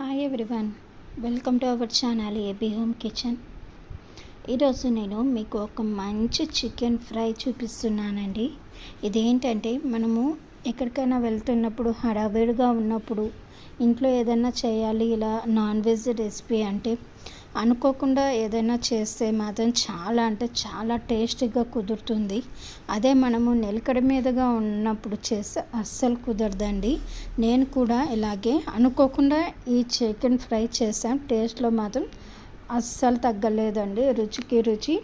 Hi everyone, welcome to our channel AB home kitchen. ఈరోజు నేను మీకు ఒక మంచి చికెన్ ఫ్రై చూపిస్తున్నానండి. ఇదేంటంటే మనము ఎక్కడికైనా వెళ్తున్నప్పుడు హడావిడిగా ఉన్నప్పుడు ఇంట్లో ఏదైనా చేయాలి, ఇలా నాన్ వెజ్ రెసిపీ అంటే అనుకోకుండా ఏదైనా చేస్తే మాత్రం చాలా అంటే చాలా టేస్టీగా కుదురుతుంది. అదే మనము నిలకడ మీదగా ఉన్నప్పుడు చేస్తే అస్సలు కుదరదండి. నేను కూడా ఇలాగే అనుకోకుండా ఈ చికెన్ ఫ్రై చేశాను. టేస్ట్లో మాత్రం అస్సలు తగ్గలేదండి. రుచికి రుచి,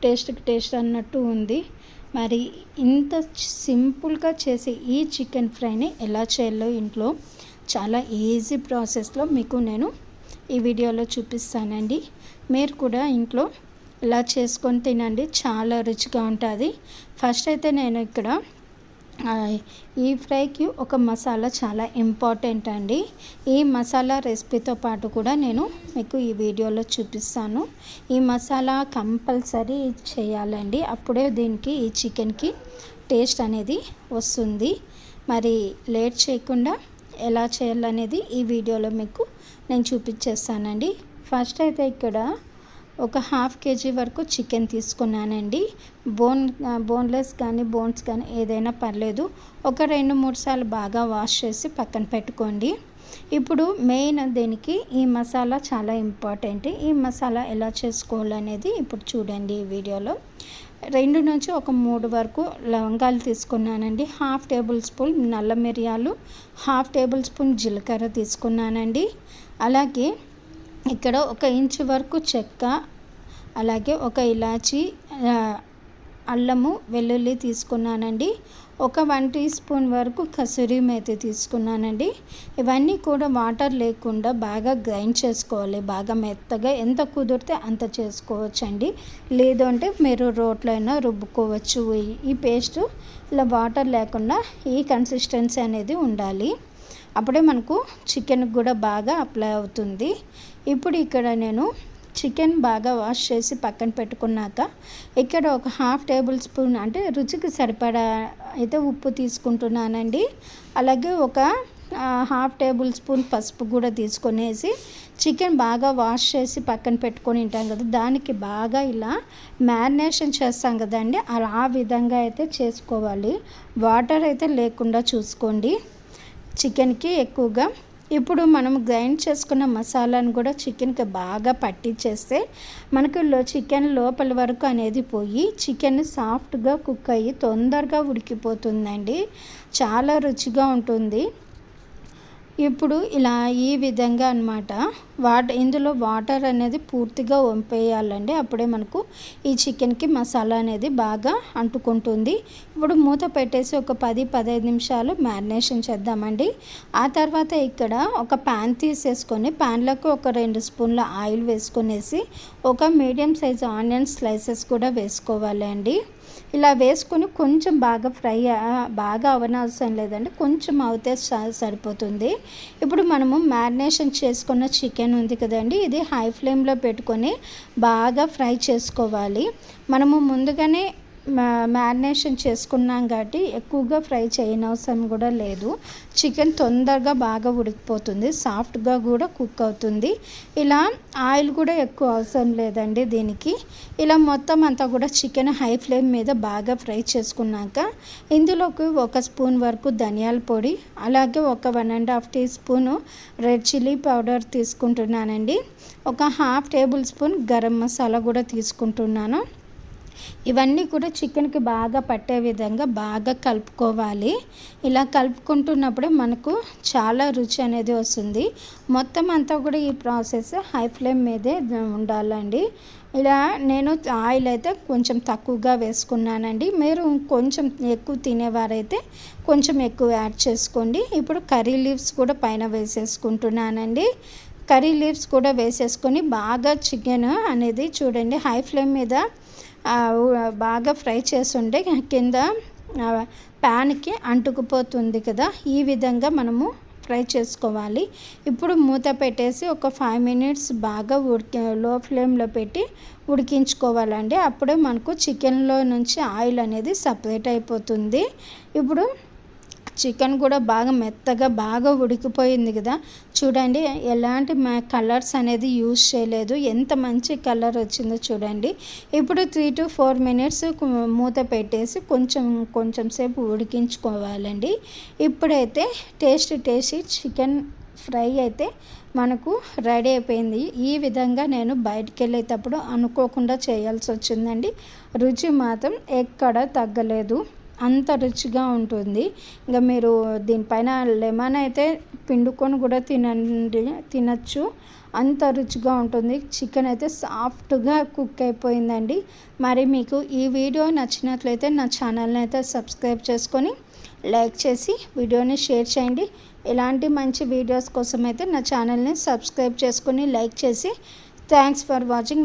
టేస్ట్కి టేస్ట్ అన్నట్టు ఉంది. మరి ఇంత సింపుల్గా చేసే ఈ చికెన్ ఫ్రైని ఎలా చేయాలో ఇంట్లో చాలా ఈజీ ప్రాసెస్లో మీకు నేను ఈ వీడియోలో చూపిస్తానండి. మీరు కూడా ఇంట్లో ఇలా చేసుకొని తినండి, చాలా రుచిగా ఉంటుంది. ఫస్ట్ అయితే నేను ఇక్కడ ఈ ఫ్రైకి ఒక మసాలా చాలా ఇంపార్టెంట్ అండి. ఈ మసాలా రెసిపీతో పాటు కూడా నేను మీకు ఈ వీడియోలో చూపిస్తాను. ఈ మసాలా కంపల్సరీ చేయాలండి, అప్పుడే దీనికి ఈ చికెన్కి టేస్ట్ అనేది వస్తుంది. మరి లేట్ చేయకుండా ఎలా చేయాలనేది ఈ వీడియోలో మీకు నేను చూపించేస్తానండి. ఫస్ట్ అయితే ఇక్కడ ఒక హాఫ్ కేజీ వరకు చికెన్ తీసుకున్నానండి. బోన్లెస్ కానీ బోన్స్ కానీ ఏదైనా పర్లేదు. ఒక 2-3 సార్లు బాగా వాష్ చేసి పక్కన పెట్టుకోండి. ఇప్పుడు మెయిన్ దీనికి ఈ మసాలా చాలా ఇంపార్టెంట్. ఈ మసాలా ఎలా చేసుకోవాలనేది ఇప్పుడు చూడండి ఈ వీడియోలో. 2 నుంచి 3 వరకు లవంగాలు తీసుకున్నానండి. హాఫ్ టేబుల్ స్పూన్ నల్ల మిరియాలు, హాఫ్ టేబుల్ స్పూన్ జీలకర్ర తీసుకున్నానండి. అలాగే ఇక్కడ 1 ఇంచు వరకు చెక్క, అలాగే 1 ఇలాచి, అల్లము వెల్లుల్లి తీసుకున్నానండి. 1 టీ స్పూన్ వరకు కసూరి మేతి తీసుకున్నానండి. ఇవన్నీ కూడా వాటర్ లేకుండా బాగా గ్రైండ్ చేసుకోవాలి, బాగా మెత్తగా. ఎంత కుదిరితే అంత చేసుకోవచ్చండి, లేదు అంటే మీరు రోట్లో అయినా రుబ్బుకోవచ్చు. ఈ పేస్ట్ ఇలా వాటర్ లేకుండా ఈ కన్సిస్టెన్సీ అనేది ఉండాలి, అప్పుడే మనకు చికెన్ కూడా బాగా అప్లై అవుతుంది. ఇప్పుడు ఇక్కడ నేను చికెన్ బాగా వాష్ చేసి పక్కన పెట్టుకున్నాక ఇక్కడ ఒక హాఫ్ టేబుల్ స్పూన్ అంటే రుచికి సరిపడా అయితే ఉప్పు తీసుకుంటున్నానండి. అలాగే ఒక హాఫ్ టేబుల్ స్పూన్ పసుపు కూడా తీసుకొనేసి చికెన్ బాగా వాష్ చేసి పక్కన పెట్టుకొని ఉంటాం కదా, దానికి బాగా ఇలా మ్యారినేషన్ చేస్తాం కదండి, ఆ విధంగా అయితే చేసుకోవాలి. వాటర్ అయితే లేకుండా చూసుకోండి చికెన్కి ఎక్కువగా. ఇప్పుడు మనం గ్రైండ్ చేసుకున్న మసాలాను కూడా చికెన్కి బాగా పట్టించేస్తే మనకు చికెన్ లోపల వరకు అనేది పోయి చికెన్ సాఫ్ట్గా కుక్ అయ్యి తొందరగా ఉడికిపోతుందండి, చాలా రుచిగా ఉంటుంది. ఇప్పుడు ఇలా ఈ విధంగా అన్నమాట. ఇందులో వాటర్ అనేది పూర్తిగా వంపేయాలండి, అప్పుడే మనకు ఈ చికెన్కి మసాలా అనేది బాగా అంటుకుంటుంది. ఇప్పుడు మూత పెట్టేసి ఒక 10-15 నిమిషాలు మ్యారినేషన్ చేద్దామండి. ఆ తర్వాత ఇక్కడ ఒక ప్యాన్ తీసేసుకొని ప్యాన్లోకి ఒక 2 స్పూన్ల ఆయిల్ వేసుకొనేసి ఒక మీడియం సైజ్ ఆనియన్ స్లైసెస్ కూడా వేసుకోవాలి అండి. ఇలా వేసుకొని కొంచెం బాగా అవనవసరం లేదండి, కొంచెం అవుతే సరిపోతుంది. ఇప్పుడు మనము మ్యారినేషన్ చేసుకున్న చికెన్ ఉంది కదండి, ఇది హై ఫ్లేమ్లో పెట్టుకొని బాగా ఫ్రై చేసుకోవాలి. మనము ముందుగానే మ్యారినేషన్ చేసుకున్నాం కాబట్టి ఎక్కువగా ఫ్రై చేయనవసరం కూడా లేదు. చికెన్ తొందరగా బాగా ఉడికిపోతుంది, సాఫ్ట్గా కూడా కుక్ అవుతుంది. ఇలా ఆయిల్ కూడా ఎక్కువ అవసరం లేదండి దీనికి. ఇలా మొత్తం అంతా కూడా చికెన్ హై ఫ్లేమ్ మీద బాగా ఫ్రై చేసుకున్నాక ఇందులోకి 1 స్పూన్ వరకు ధనియాల పొడి, అలాగే ఒక 1.5 teaspoon red chilli powder తీసుకుంటున్నానండి. ఒక half tablespoon garam masala కూడా తీసుకుంటున్నాను. ఇవన్నీ కూడా చికెన్కి బాగా పట్టే విధంగా బాగా కలుపుకోవాలి. ఇలా కలుపుకుంటున్నప్పుడే మనకు చాలా రుచి అనేది వస్తుంది. మొత్తం అంతా కూడా ఈ ప్రాసెస్ హై ఫ్లేమ్ మీదే ఉండాలండి. ఇలా నేను ఆయిల్ అయితే కొంచెం తక్కువగా వేసుకున్నానండి, మీరు కొంచెం ఎక్కువ తినేవారైతే కొంచెం ఎక్కువ యాడ్ చేసుకోండి. ఇప్పుడు కర్రీ లీవ్స్ కూడా పైన వేసేసుకుంటున్నానండి. కర్రీ లీవ్స్ కూడా వేసేసుకొని బాగా చికెన్ అనేది చూడండి హై ఫ్లేమ్ మీద బాగా ఫ్రై చేస్తుంటే కింద ప్యాన్కి అంటుకుపోతుంది కదా, ఈ విధంగా మనము ఫ్రై చేసుకోవాలి. ఇప్పుడు మూత పెట్టేసి ఒక 5 మినిట్స్ బాగా లో ఫ్లేమ్లో పెట్టి ఉడికించుకోవాలండి, అప్పుడే మనకు చికెన్లో నుంచి ఆయిల్ అనేది సపరేట్ అయిపోతుంది. ఇప్పుడు చికెన్ కూడా బాగా మెత్తగా బాగా ఉడికిపోయింది కదా. చూడండి ఎలాంటి కలర్స్ అనేది యూజ్ చేయలేదు, ఎంత మంచి కలర్ వచ్చిందో చూడండి. ఇప్పుడు 3 to 4 minutes మూత పెట్టేసి కొంచెం సేపు ఉడికించుకోవాలండి. ఇప్పుడైతే టేస్టీ చికెన్ ఫ్రై అయితే మనకు రెడీ అయిపోయింది. ఈ విధంగా నేను బయటికి వెళ్ళేటప్పుడు అనుకోకుండా చేయాల్సి వచ్చిందండి. రుచి మాత్రం ఎక్కడ తగ్గలేదు, అంత రుచిగా ఉంటుంది. ఇంకా మీరు దీనిపైన లెమన్ అయితే పిండుకొని కూడా తినచ్చు, అంత రుచిగా ఉంటుంది. చికెన్ అయితే సాఫ్ట్గా కుక్ అయిపోయిందండి. మరి మీకు ఈ వీడియో నచ్చినట్లయితే నా ఛానల్ని అయితే సబ్స్క్రైబ్ చేసుకొని లైక్ చేసి వీడియోని షేర్ చేయండి. ఇలాంటి మంచి వీడియోస్ కోసం అయితే నా ఛానల్ని సబ్స్క్రైబ్ చేసుకొని లైక్ చేసి థ్యాంక్స్ ఫర్ వాచింగ్.